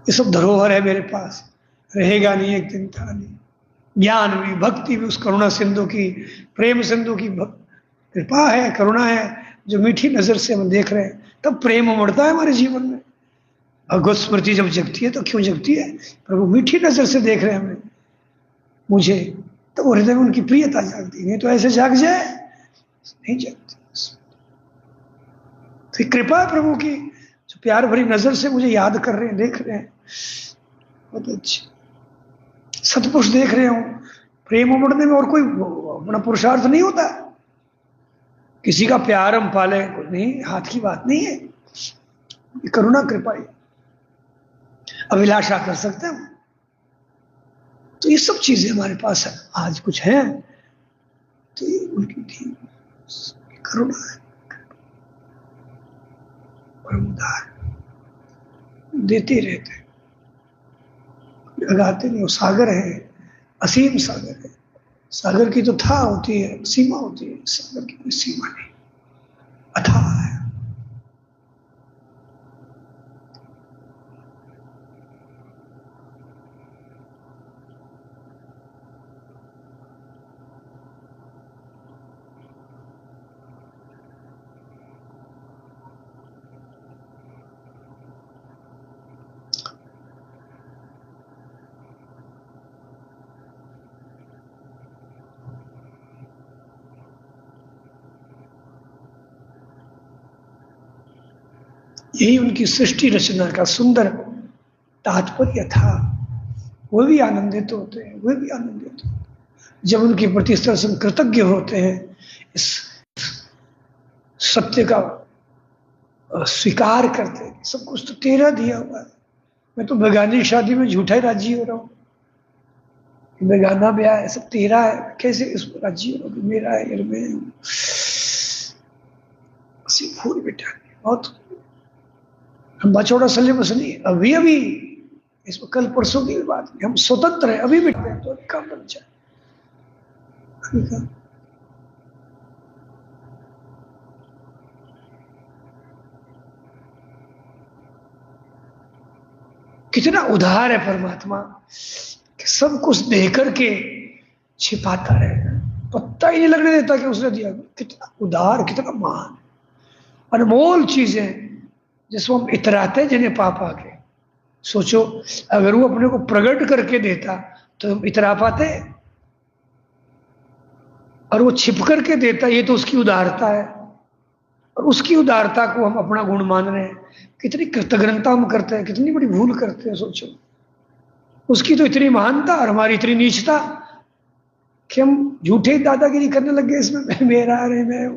ये सब धरोहर है मेरे पास, रहेगा नहीं, एक दिन था नहीं। ज्ञान भी, भक्ति भी उस करुणा सिंधु की, प्रेम सिंधु की कृपा है, करुणा है, जो मीठी नजर से हम देख रहे हैं। तब प्रेम उमड़ता है हमारे जीवन में। भगवत स्मृति जब जगती है तो क्यों जगती है? प्रभु मीठी नजर से देख रहे हैं हमें, मुझे, तो वो हृदय में उनकी प्रियता जागती। नहीं तो ऐसे जाग जाए, नहीं जागती। तो ये कृपा है प्रभु की, जो प्यार भरी नजर से मुझे याद कर रहे हैं, देख रहे हैं। बहुत अच्छे सतपुरुष देख रहे हो। प्रेम उमड़ने में और कोई अपना पुरुषार्थ नहीं होता। किसी का प्यार हम पाले नहीं, हाथ की बात नहीं है, करुणा कृपा ही। अभिलाषा कर सकते हैं। तो ये सब चीजें हमारे पास आज कुछ है, तो ये उनकी थी करुणा है, उदार देते रहते, लगाते नहीं। वो सागर है, असीम सागर है। सागर की तो था होती है, सीमा होती है, सागर की कोई सीमा नहीं, अथाह है। यही उनकी सृष्टि रचना का सुंदर तात्पर्य था। वो भी आनंदित होते हैं, वे भी आनंदित होते हैं जब उनके प्रति इस तरह से कृतज्ञ होते हैं, इस सत्य का स्वीकार करते हैं। सब कुछ तो तेरा दिया हुआ है, मैं तो बेगानी शादी में झूठा ही राजी हो रहा हूँ, बेगाना ब्याह है, सब तेरा है, कैसे इसमें राजी हो रहा हूँ? मेरा है यार, मैं भूल बेटा बहुत लंबा चौड़ा सिलेबस नहीं है। अभी अभी इसमें कल परसों की बात नहीं, हम स्वतंत्र है, अभी बैठे हैं तो अभी काम बन जाए, अभी काम। कितना उदार है परमात्मा कि सब कुछ दे करके छिपाता रहेगा, पत्ता ही नहीं लगने देता कि उसने दिया। कितना उदार, कितना महान, अनमोल चीजें जिसको हम इतराते हैं जिन्हें पा पा के। सोचो अगर वो अपने को प्रकट करके देता तो हम इतरा पाते, और वो छिप करके देता, ये तो उसकी उदारता है। और उसकी उदारता को हम अपना गुण मान रहे हैं। कितनी कृतज्ञता हम करते हैं, कितनी बड़ी भूल करते हैं। सोचो उसकी तो इतनी महानता और हमारी इतनी नीचता कि हम झूठे दादागिरी करने लग गए इसमें, मेरा अरे मैं।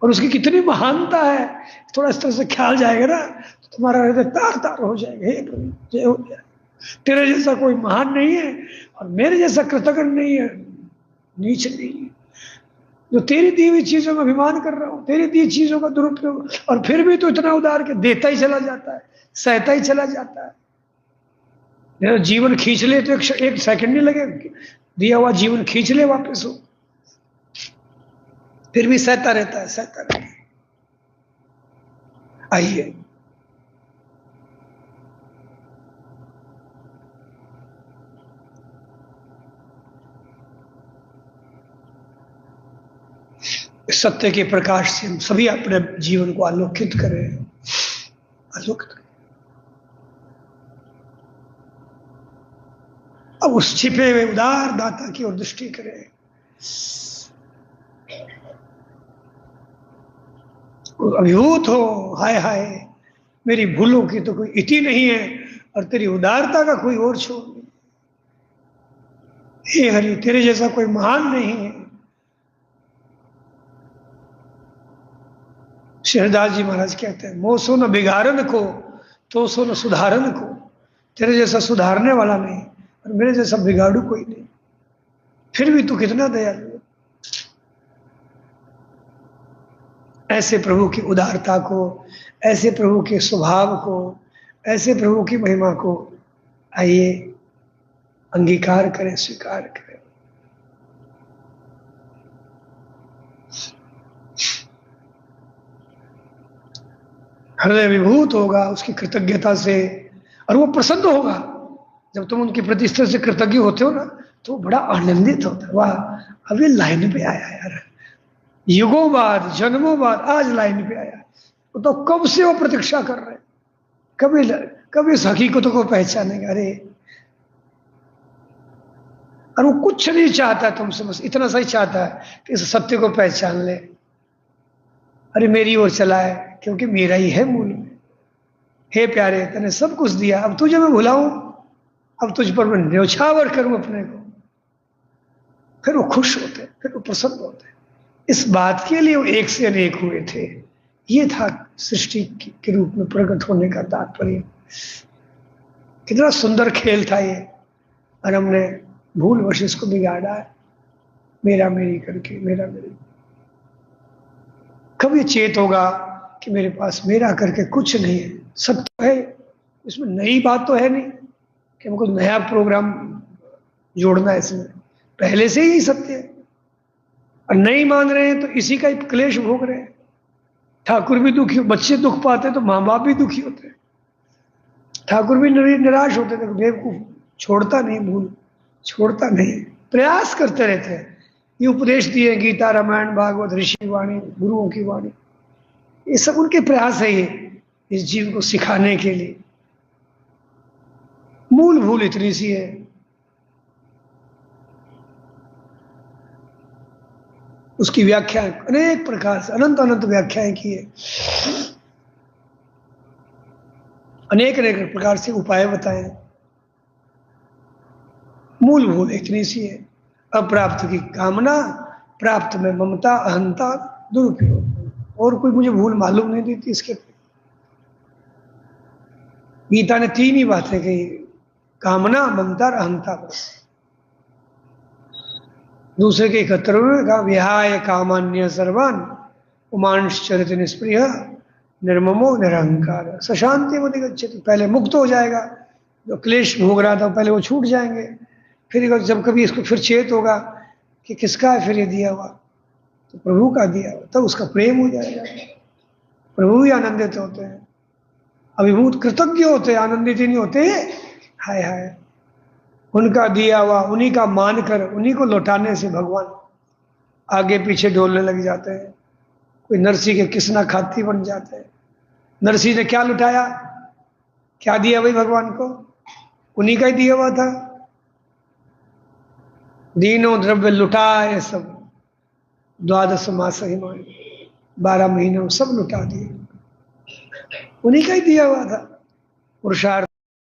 और उसकी कितनी महानता है, थोड़ा इस तरह से ख्याल जाएगा ना तो तुम्हारा हृदय तार तार हो जाएगा। हे प्रभु जय हो जाए, तेरे जैसा कोई महान नहीं है और मेरे जैसा कृतज्ञ नहीं है, नीच नहीं है, जो तेरी दी हुई चीजों में अभिमान कर रहा हूं, तेरी दी चीजों का दुरुपयोग, और फिर भी तो इतना उदार के देता ही चला जाता है, सहता ही चला जाता है। मेरा जीवन खींच ले तो एक सेकंड नहीं लगे, दिया हुआ जीवन खींच ले वापस हो, फिर भी सहता रहता है, सहता रहता है। आइए सत्य के प्रकाश से हम सभी अपने जीवन को आलोकित करें, आलोकित करें। अब उस छिपे हुए उदार दाता की ओर दृष्टि करें। अभिभूत हो, हाय हाय मेरी भूलों की तो कोई इति नहीं है और तेरी उदारता का कोई और छोर नहीं। हे हरि तेरे जैसा कोई महान नहीं है। शहरदास जी महाराज कहते हैं, मोह सो न बिगाड़न को तो सो न सुधारन को। तेरे जैसा सुधारने वाला नहीं और मेरे जैसा बिगाड़ू कोई नहीं, फिर भी तू कितना दयालु है। ऐसे प्रभु की उदारता को, ऐसे प्रभु के स्वभाव को, ऐसे प्रभु की महिमा को आइए अंगीकार करें, स्वीकार करें। हृदय विभूत होगा उसकी कृतज्ञता से, और वो प्रसन्न होगा। जब तुम उनके प्रति इस तरह से कृतज्ञ होते हो ना, तो वो बड़ा आनंदित होता है। वाह, अभी लाइन पे आया यार, युगों बाद, जन्मों बाद आज लाइन पे आया। तो कब से वो प्रतीक्षा कर रहे हैं, कभी कभी इस हकीकतों को पहचानेंगे। अरे, और वो कुछ नहीं चाहता तुमसे, बस इतना सही चाहता है कि इस सत्य को पहचान ले। अरे मेरी ओर चला है, क्योंकि मेरा ही है मूल में। हे प्यारे, तूने सब कुछ दिया, अब तुझे मैं भुलाऊं, अब तुझ पर मैं न्यौछावर करूं अपने को। फिर वो खुश होते, फिर वो प्रसन्न होते। इस बात के लिए वो एक से अनेक हुए थे। ये था सृष्टि के रूप में प्रकट होने का तात्पर्य। कितना सुंदर खेल था ये, और हमने भूलवश इसको बिगाड़ा है, मेरा मेरी करके, मेरा मेरी। कब ये चेत होगा कि मेरे पास मेरा करके कुछ नहीं है, सब तो है, इसमें नई बात तो है नहीं कि हमको नया प्रोग्राम जोड़ना है इसमें, पहले से ही सत्य है। और नहीं मान रहे हैं तो इसी का क्लेश भोग रहे हैं। ठाकुर भी दुखी, बच्चे दुख पाते तो माँ बाप भी दुखी होते हैं। ठाकुर भी निराश होते थे, बेवकूफ, छोड़ता नहीं, भूल छोड़ता नहीं, प्रयास करते रहते हैं। ये उपदेश दिए गीता, रामायण, भागवत, ऋषि वाणी, गुरुओं की वाणी, ये सब उनके प्रयास है ये इस जीव को सिखाने के लिए। मूल भूल इतनी सी है, उसकी व्याख्या अनेक प्रकार से, अनंत अनंत व्याख्याएं की है, अनेक अनेक प्रकार से उपाय बताए। मूल भूल इतनी सी है, अप्राप्त की कामना, प्राप्त में ममता, अहंता, दुरुपयोग। और कोई मुझे भूल मालूम नहीं देती इसके। गीता ने तीन ही बातें कही, कामना, ममता और अहंता। बस दूसरे के 71 में कहा, विहाय कामान्य सर्वान उमांश चरित निष्प्रिय निर्ममो निरहंकार सशांति वो निगच्छति। पहले मुक्त हो जाएगा, जो क्लेश भोग रहा था पहले वो छूट जाएंगे। फिर जब कभी इसको फिर चेत होगा कि किसका है फिर ये दिया हुआ, तो प्रभु का दिया हुआ, तब तो उसका प्रेम हो जाएगा। प्रभु ही आनंदित होते हैं, अभिभूत कृतज्ञ होते हैं, आनंदित ही नहीं होते। हाय हाय, उनका दिया हुआ उन्हीं का मानकर उन्हीं को लौटाने से भगवान आगे पीछे डोलने लग जाते हैं। कोई नरसी के किसना खाती बन जाते हैं। नरसी ने क्या लुटाया, क्या दिया भाई भगवान को, उन्हीं का ही दिया हुआ था। दीनों द्रव्य लुटाए सब, 12 मास ही मान, 12 महीनों सब लुटा दिए, उन्हीं का ही दिया हुआ था। पुरुषार्थ